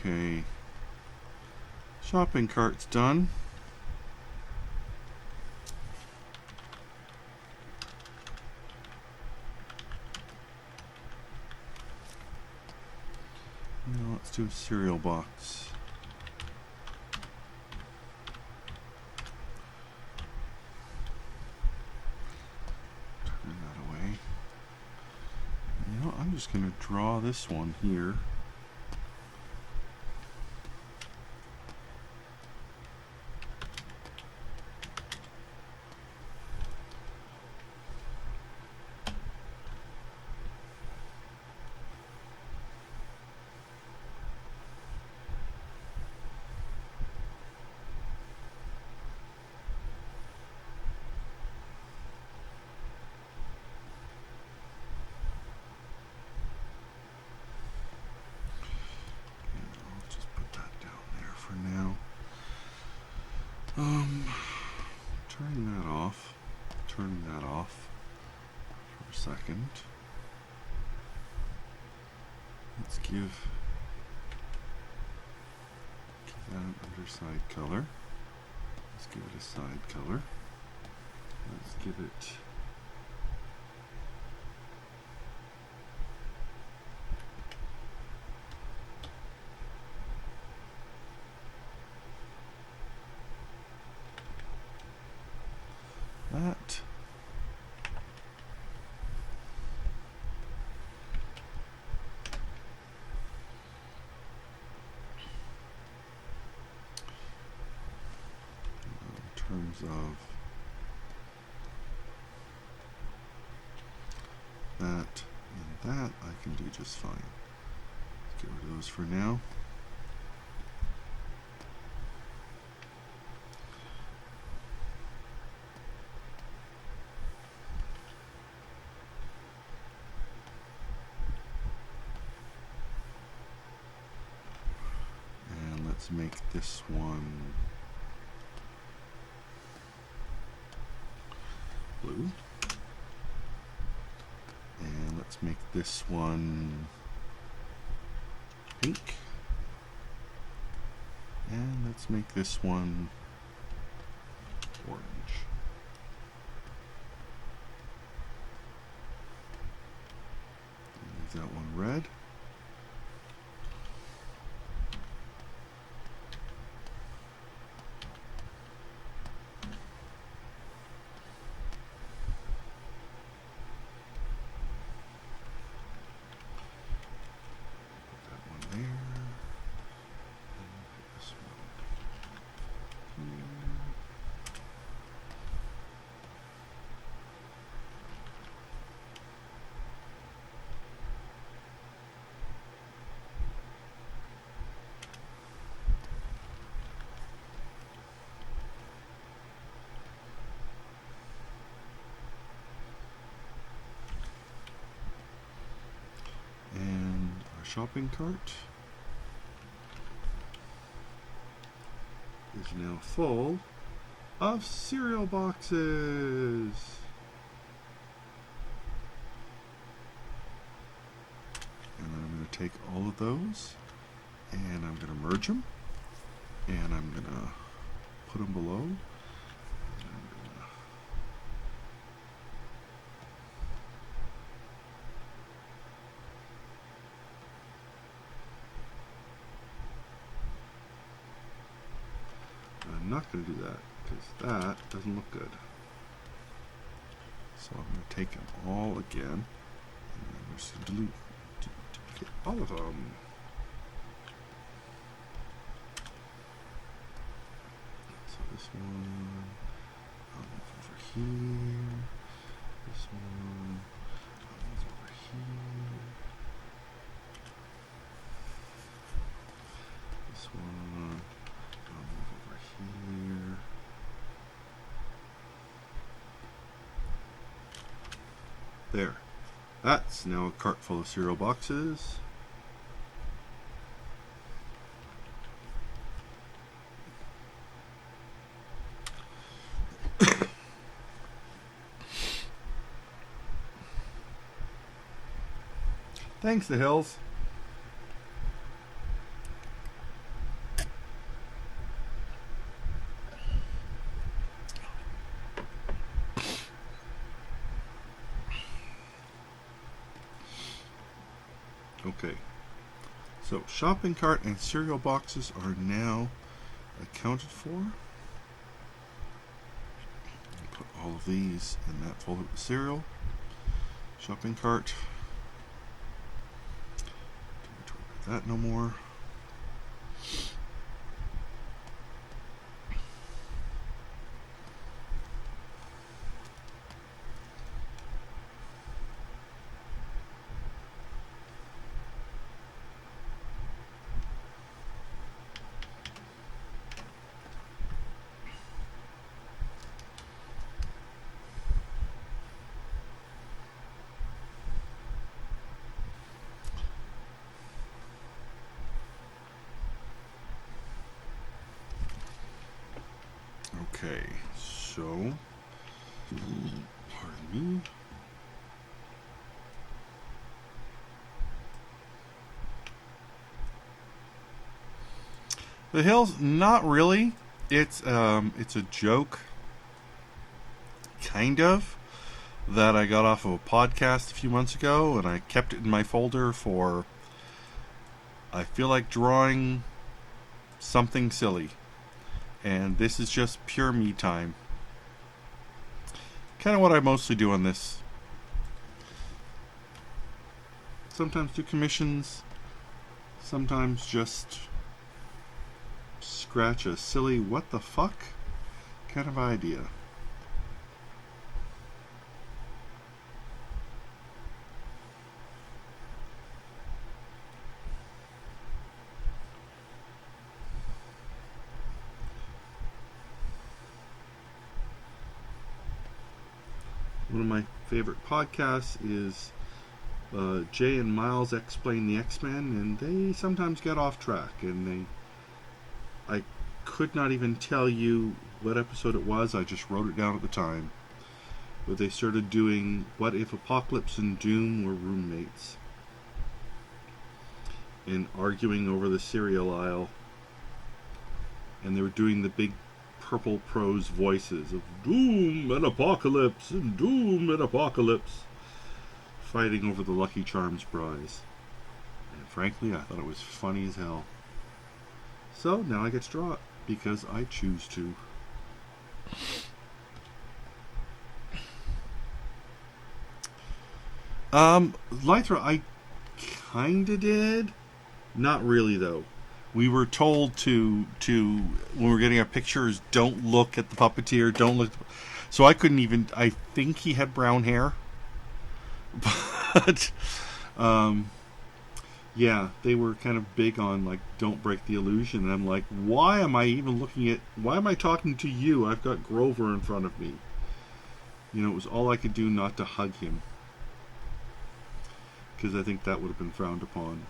Okay. Shopping cart's done. Now let's do a cereal box. Turn that away. You know, I'm just going to draw this one here. Turning that off for a second. Let's give that an underside color. Let's give it a side color. Let's give it that. In terms of that and that, I can do just fine. Let's get rid of those for now. And let's make this one blue. And let's make this one pink. And let's make this one orange. Leave that one red. Shopping cart is now full of cereal boxes. And then I'm going to take all of those and I'm going to merge them and I'm going to put them below. I'm not going to do that because that doesn't look good. So I'm going to take them all again and I'm just going to duplicate all of them. So this one, I'll move over here. This one, I'll move over here. This one, I'll move over here. There. That's now a cart full of cereal boxes. Thanks, the Hills. Okay. So shopping cart and cereal boxes are now accounted for. Put all of these in that folder with cereal. Shopping cart. Don't talk about that no more. Okay, so pardon me. The Hills, not really. It's a joke, kind of, that I got off of a podcast a few months ago, and I kept it in my folder for. I feel like drawing something silly, and this is just pure me time. Kind of what I mostly do on this. Sometimes do commissions, sometimes just scratch a silly what the fuck kind of idea. One of my favorite podcasts is Jay and Miles Explain the X-Men, and they sometimes get off track, and I could not even tell you what episode it was. I just wrote it down at the time. But they started doing what if Apocalypse and Doom were roommates, and arguing over the cereal aisle, and they were doing the big purple prose voices of Doom and Apocalypse and Doom and Apocalypse, fighting over the Lucky Charms prize. And frankly, I thought it was funny as hell. So now I get to draw it because I choose to. Lythra, I kinda did. Not really though. We were told to when we're getting our pictures, don't look at the puppeteer, don't look. So I couldn't even. I think he had brown hair, but yeah, they were kind of big on like don't break the illusion. And I'm like, why am I even looking at? Why am I talking to you? I've got Grover in front of me. You know, it was all I could do not to hug him, because I think that would have been frowned upon.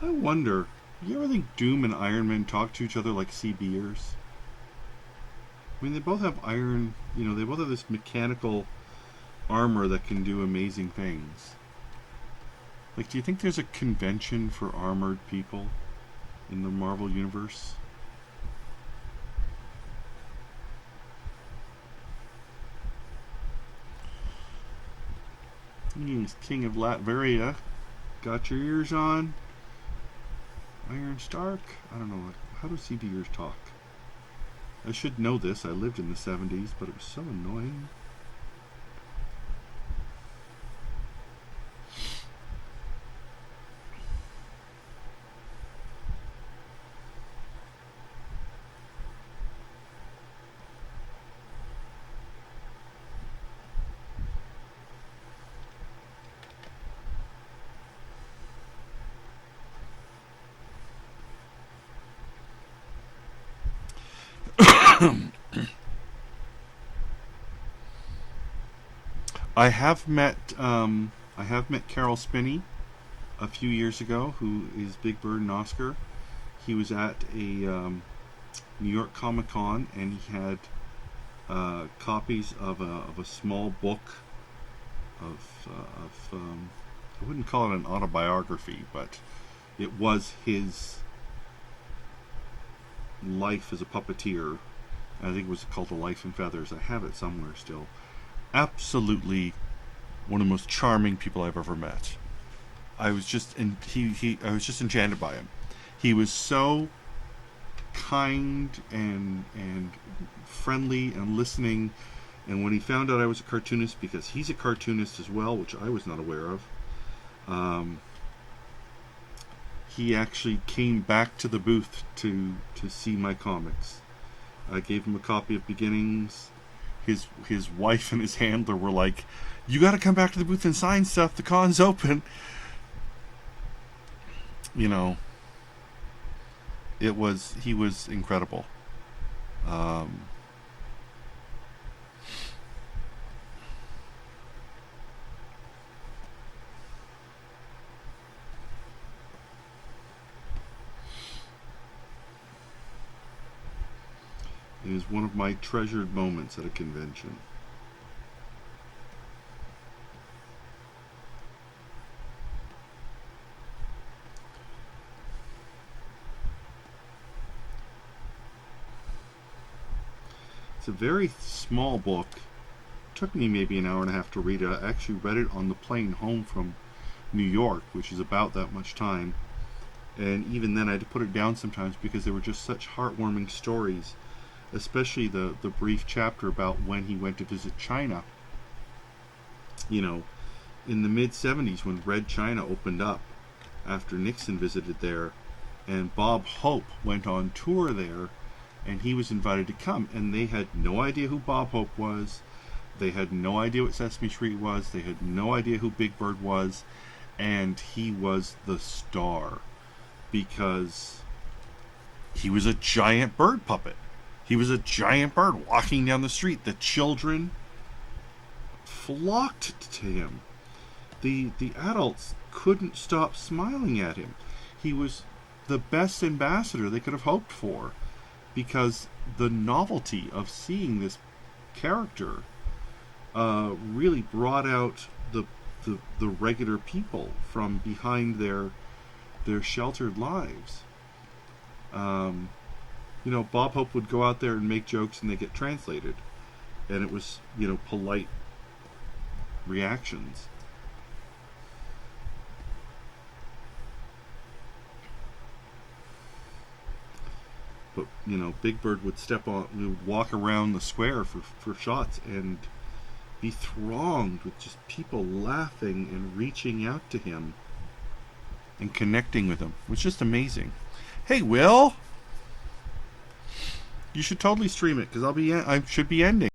I wonder, you ever think Doom and Iron Man talk to each other like CBers? I mean, they both have iron, you know, they both have this mechanical armor that can do amazing things. Like, do you think there's a convention for armored people in the Marvel Universe? King of Latveria, got your ears on? Iron Stark? I don't know. How do CBers talk? I should know this. I lived in the 70s, but it was so annoying. I have met Carol Spinney a few years ago, who is Big Bird and Oscar. He was at a New York Comic Con, and he had copies of a small book of I wouldn't call it an autobiography, but it was his life as a puppeteer. I think it was called The Life in Feathers. I have it somewhere still. Absolutely one of the most charming people I've ever met. I was just I was just enchanted by him. He was so kind and friendly and listening. And when he found out I was a cartoonist, because he's a cartoonist as well, which I was not aware of, he actually came back to the booth to see my comics. I gave him a copy of Beginnings. His wife and his handler were like, "You got to come back to the booth and sign stuff. The con's open." You know, he was incredible. It is one of my treasured moments at a convention. It's a very small book. It took me maybe an hour and a half to read it. I actually read it on the plane home from New York, which is about that much time. And even then I had to put it down sometimes because they were just such heartwarming stories, especially the brief chapter about when he went to visit China. You know, in the mid-70s, when Red China opened up after Nixon visited there, and Bob Hope went on tour there, and he was invited to come, and they had no idea who Bob Hope was. They had no idea what Sesame Street was. They had no idea who Big Bird was, and he was the star because he was a giant bird puppet. He was a giant bird walking down the street. The children flocked to him. The adults couldn't stop smiling at him. He was the best ambassador they could have hoped for, because the novelty of seeing this character really brought out the regular people from behind their sheltered lives. You know, Bob Hope would go out there and make jokes, and they get translated, and it was, you know, polite reactions. But, you know, Big Bird would would walk around the square for shots and be thronged with just people laughing and reaching out to him and connecting with him. It was just amazing. Hey, Will, you should totally stream it, because I should be ending.